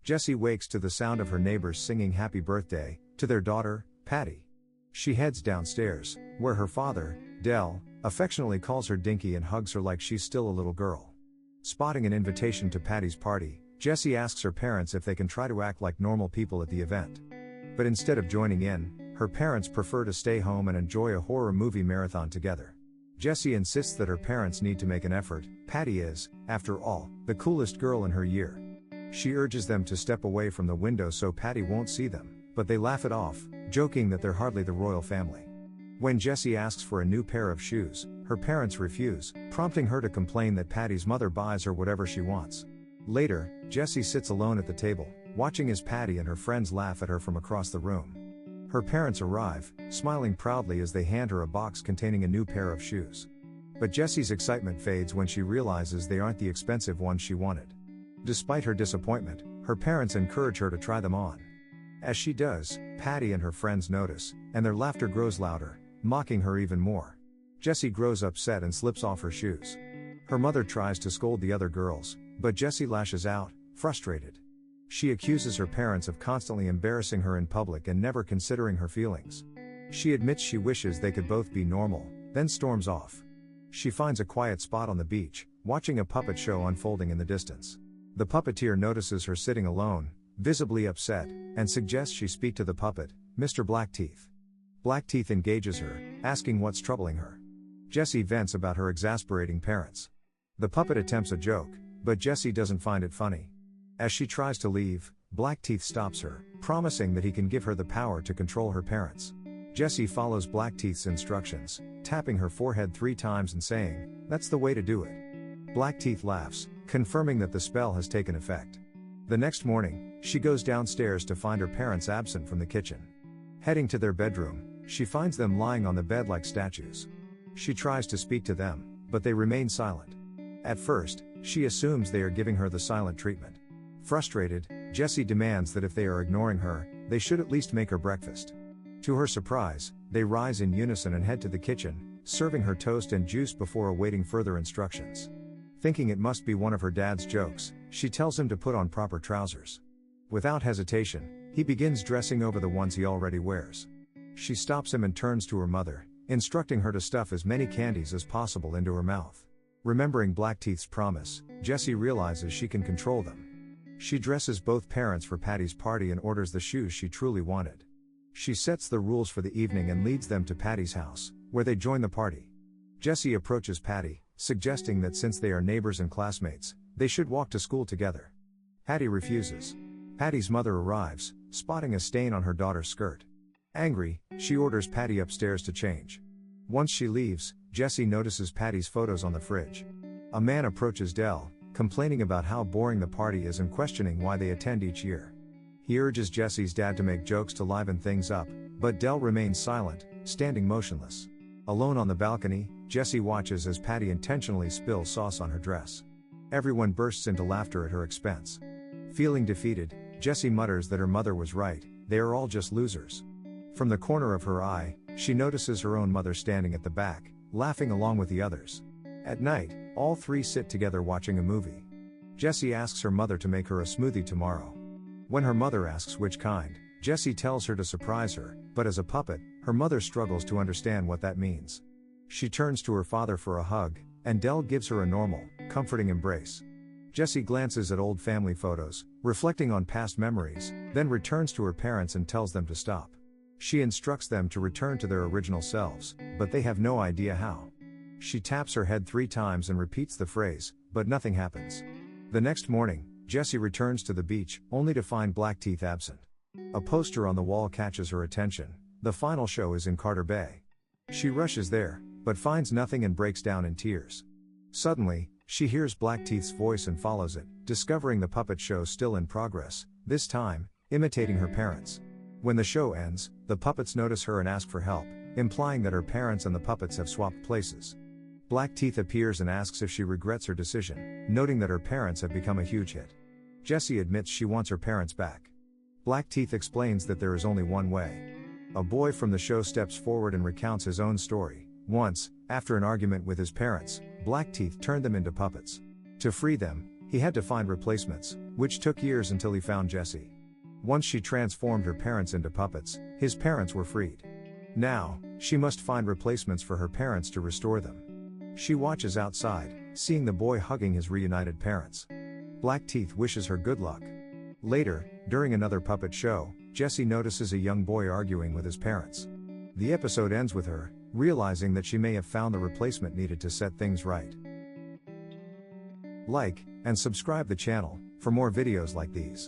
Jessie wakes to the sound of her neighbors singing happy birthday to their daughter, Patty. She heads downstairs, where her father, Del, affectionately calls her Dinky and hugs her like she's still a little girl. Spotting an invitation to Patty's party, Jessie asks her parents if they can try to act like normal people at the event. But instead of joining in, her parents prefer to stay home and enjoy a horror movie marathon together. Jessie insists that her parents need to make an effort. Patty is, after all, the coolest girl in her year. She urges them to step away from the window so Patty won't see them, but they laugh it off, joking that they're hardly the royal family. When Jessie asks for a new pair of shoes, her parents refuse, prompting her to complain that Patty's mother buys her whatever she wants. Later, Jessie sits alone at the table, watching as Patty and her friends laugh at her from across the room. Her parents arrive, smiling proudly as they hand her a box containing a new pair of shoes. But Jessie's excitement fades when she realizes they aren't the expensive ones she wanted. Despite her disappointment, her parents encourage her to try them on. As she does, Patty and her friends notice, and their laughter grows louder, mocking her even more. Jessie grows upset and slips off her shoes. Her mother tries to scold the other girls, but Jessie lashes out, frustrated. She accuses her parents of constantly embarrassing her in public and never considering her feelings. She admits she wishes they could both be normal, then storms off. She finds a quiet spot on the beach, watching a puppet show unfolding in the distance. The puppeteer notices her sitting alone, visibly upset, and suggests she speak to the puppet, Mr. Blackteeth. Blackteeth engages her, asking what's troubling her. Jessie vents about her exasperating parents. The puppet attempts a joke, but Jessie doesn't find it funny. As she tries to leave, Blackteeth stops her, promising that he can give her the power to control her parents. Jessie follows Blackteeth's instructions, tapping her forehead 3 times and saying, "That's the way to do it." Blackteeth laughs, confirming that the spell has taken effect. The next morning, she goes downstairs to find her parents absent from the kitchen. Heading to their bedroom, she finds them lying on the bed like statues. She tries to speak to them, but they remain silent. At first, she assumes they are giving her the silent treatment. Frustrated, Jessie demands that if they are ignoring her, they should at least make her breakfast. To her surprise, they rise in unison and head to the kitchen, serving her toast and juice before awaiting further instructions. Thinking it must be one of her dad's jokes, she tells him to put on proper trousers. Without hesitation, he begins dressing over the ones he already wears. She stops him and turns to her mother, instructing her to stuff as many candies as possible into her mouth. Remembering Blackteeth's promise, Jessie realizes she can control them. She dresses both parents for Patty's party and orders the shoes she truly wanted. She sets the rules for the evening and leads them to Patty's house, where they join the party. Jessie approaches Patty, suggesting that since they are neighbors and classmates, they should walk to school together. Patty refuses. Patty's mother arrives, spotting a stain on her daughter's skirt. Angry, she orders Patty upstairs to change. Once she leaves, Jessie notices Patty's photos on the fridge. A man approaches Del, complaining about how boring the party is and questioning why they attend each year. He urges Jessie's dad to make jokes to liven things up, but Del remains silent, standing motionless. Alone on the balcony, Jessie watches as Patty intentionally spills sauce on her dress. Everyone bursts into laughter at her expense. Feeling defeated, Jessie mutters that her mother was right, they are all just losers. From the corner of her eye, she notices her own mother standing at the back, laughing along with the others. At night, all 3 sit together watching a movie. Jessie asks her mother to make her a smoothie tomorrow. When her mother asks which kind, Jessie tells her to surprise her, but as a puppet, her mother struggles to understand what that means. She turns to her father for a hug, and Del gives her a normal, comforting embrace. Jessie glances at old family photos, reflecting on past memories, then returns to her parents and tells them to stop. She instructs them to return to their original selves, but they have no idea how. She taps her head 3 times and repeats the phrase, but nothing happens. The next morning, Jessie returns to the beach, only to find Blackteeth absent. A poster on the wall catches her attention. The final show is in Carter Bay. She rushes there, but finds nothing and breaks down in tears. Suddenly, she hears Blackteeth's voice and follows it, discovering the puppet show still in progress, this time, imitating her parents. When the show ends, the puppets notice her and ask for help, implying that her parents and the puppets have swapped places. Blackteeth appears and asks if she regrets her decision, noting that her parents have become a huge hit. Jessie admits she wants her parents back. Blackteeth explains that there is only one way. A boy from the show steps forward and recounts his own story. Once, after an argument with his parents, Blackteeth turned them into puppets. To free them, He had to find replacements, which took years until he found Jessie. Once she transformed her parents into puppets, his parents were freed. Now, she must find replacements for her parents to restore them. She watches outside, seeing the boy hugging his reunited parents. Black Teeth wishes her good luck. Later, during another puppet show, Jessie notices a young boy arguing with his parents. The episode ends with her realizing that she may have found the replacement needed to set things right. Like and subscribe the channel for more videos like these.